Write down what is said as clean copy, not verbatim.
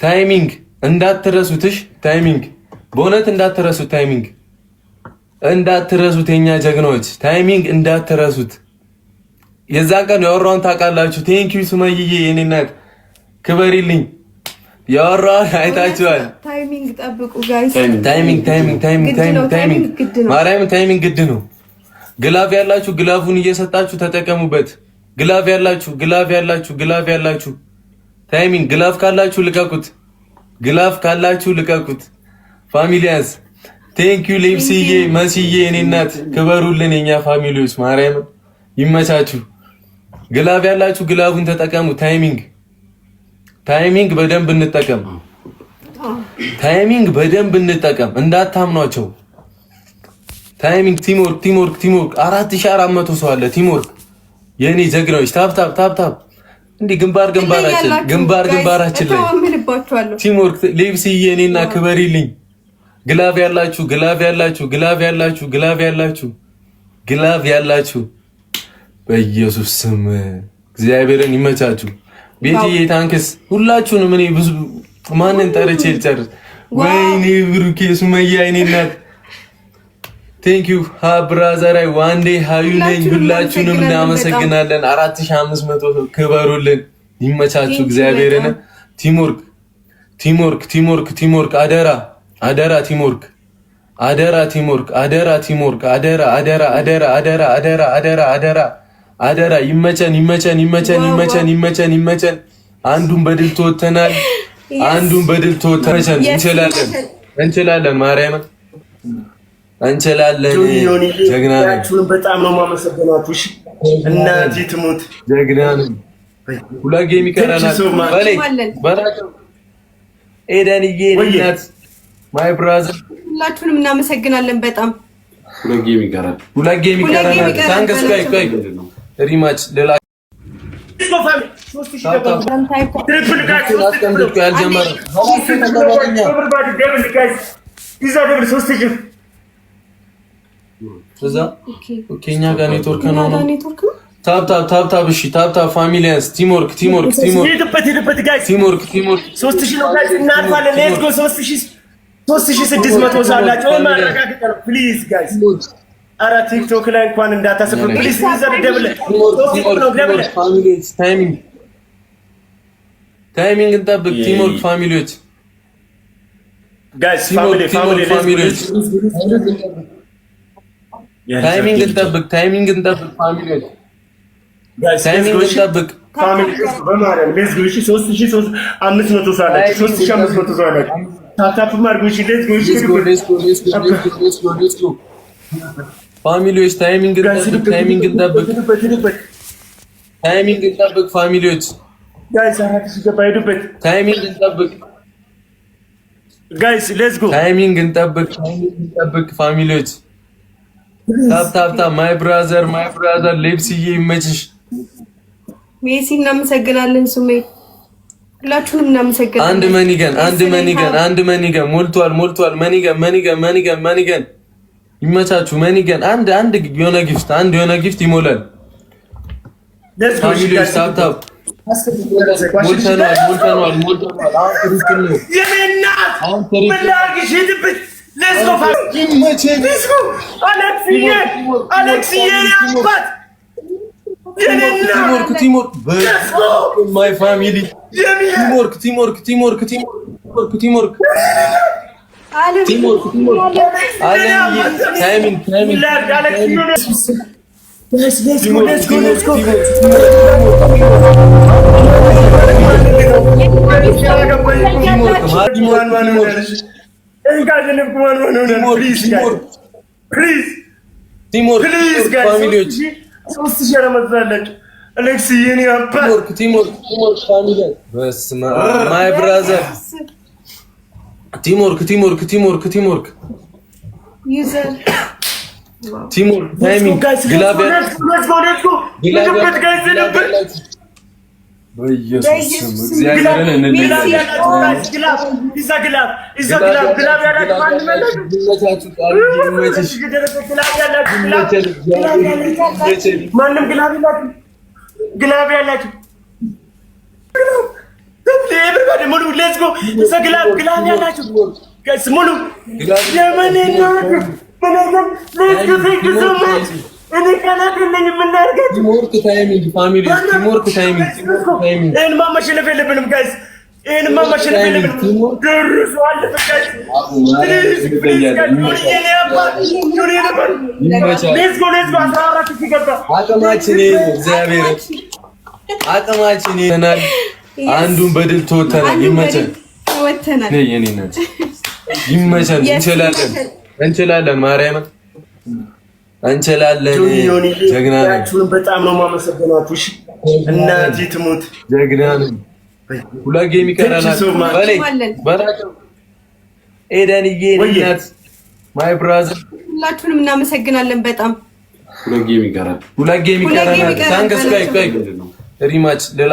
ታይሚንግ እንዳትረሱትሽ። ታይሚንግ በእውነት እንዳትረሱት። ታይሚንግ እንዳትረሱት። የኛ ጀግኖች ታይሚንግ እንዳትረሱት። የዛን ቀን ያወራውን ታውቃላችሁ። ቴንኪው ሱመይዬ የኔ እናት ክበሪልኝ። ያወራውን አይታችኋል። ታይሚንግ ጠብቁ ጋይስ። ታይሚንግ ማርያም ታይሚንግ ግድ ነው። ግላፍ ያላችሁ ግላፉን እየሰጣችሁ ተጠቀሙበት። ግላፍ ያላችሁ ታይሚንግ ግላፍ ካላችሁ ልቀቁት። ግላፍ ካላችሁ ልቀቁት። ፋሚሊያንስ ቴንኪው ሌፕሲዬ መስዬ እኔ እናት ክበሩልን። የኛ ፋሚሊዎች ማርያም ይመቻችሁ። ግላፍ ያላችሁ ግላፉን ተጠቀሙ። ታይሚንግ በደንብ እንጠቀም። ታይሚንግ በደንብ እንጠቀም። እንዳታምኗቸው። ታይሚንግ ቲምወርክ 4400 ሰው አለ። ቲምወርክ የኔ ጀግናዎች ታፕ እንዲህ ግንባራችን ላይ ቲምወርክ ሌፕሲዬ እኔና ክበሪልኝ። ግላፍ ያላችሁ በኢየሱስ ስም እግዚአብሔርን ይመቻችሁ። ቤትዬ ታንክስ ሁላችሁንም። እኔ ብዙ ማንን ጠርቼ ልጨርስ? ወይኔ ብሩኬ ሱመያ እኔ እናት ቴንኪዩ ብራዘራይ ዋንዴ ሀዩ ነኝ። ሁላችሁንም እናመሰግናለን። 4500 ክበሩልን። ይመቻችሁ እግዚአብሔርን። ቲምወርክ አደራ ይመቸን። አንዱን በድል ተወተናል። እንችላለን። ማርያም እንችላለን። ጀግና ነን። በጣም ነው የማመሰግናችሁ። እሺ እናቴ ትሙት ጀግና ነን። ሁለት ጌም ይቀረናል። በላቸው ኤደንዬ እናት ማይ ብራዘር ሁላችሁንም እናመሰግናለን በጣም። ሁለት ጌም ይቀረናል። ታንክስ ቆይ ሪማች ሌላ እኛ ጋር ኔትወርክ ነው። ታፕ እሺ ታፕ ፋሚሊያንስ ቲምወርክ 3600 ሳላችሁ ማረጋገጥ ነው ፕሊዝ ጋይስ። አረ ቲክቶክ ላይ እንኳን እንዳታስፈሩ ፕሊዝ። ደብል ታይሚንግ እንጠብቅ። ቲምወርክ ፋሚሊዎች ጋይስ ፋሚሊዎች ታይሚንግ እንጠብቅ ፋሚሊዎች ፋሚሊዎች በማርያም ሌትስ ጎ። እሺ 3500 ሳላችሁ 3500 ሳላችሁ ታታፕ ማርጎሽ ሌትስ ጎ ፋሚሊዎች ታይሚንግ እንጠብቅ ፋሚሊዎች ጋይስ አራት ሲገባ ሄዱበት። ታይሚንግ እንጠብቅ ጋይስ ሌትስ ጎ ታይሚንግ እንጠብቅ ፋሚሊዎች ታፕ ማይ ብራዘር ሌፕሲዬ ይመችሽ። ሜሲ እናመሰግናለን። ሱሜ ሁላችሁንም እናመሰግናለን። አንድ መኒገን ሞልቷል። መኒገን ይመቻችሁ። መኒገን አንድ የሆነ ጊፍት ይሞላል። ፋሚሊዎች ታፕ ሞልተናል። ቲምወርክ ማይ ፋሚሊ ቲምወርክ ፋሚሊዎች 3000 ረመዛለች አሌክስ የኔ አባት ቲምወርክ ፋሚሊ በስመ አብ ማይ ብራዘር ቲምወርክ ዩዘር ታይሚንግ ግላብ everybody ሙሉ let's go ተሰግላብ ግላብ ያላችሁ guys ሙሉ የመኔና let's go take you so much እኔ ካላደለኝ ምን አድርገህ ቲምወርክ ታይሚንግ ፋሚሊ ቲምወርክ ታይሚንግ ይሄን ማማሸነፍ የለብንም ጋይስ ይሄን ማማሸነፍ የለብንም ደርሶ አለፈ ጋይስ let's go 14 ሲገባ አቅማችን እግዚአብሔር አቅማችን ይናል አንዱን በድል ተወተናል ይመቸን የኔ እናት ይመቸን እንችላለን ማርያም እንችላለን ጀግና ናችሁን በጣም ነው ማመሰግናችሁ እሺ እናቴ ትሙት ጀግና ነን ሁለት ጌም ይቀራናል በላቸው ኤደንዬ እናት ማይ ብራዘር ሁላችሁንም እናመሰግናለን በጣም ሁለት ጌም ይቀራናል ታንክስ ጋይ ሪማች ሌላ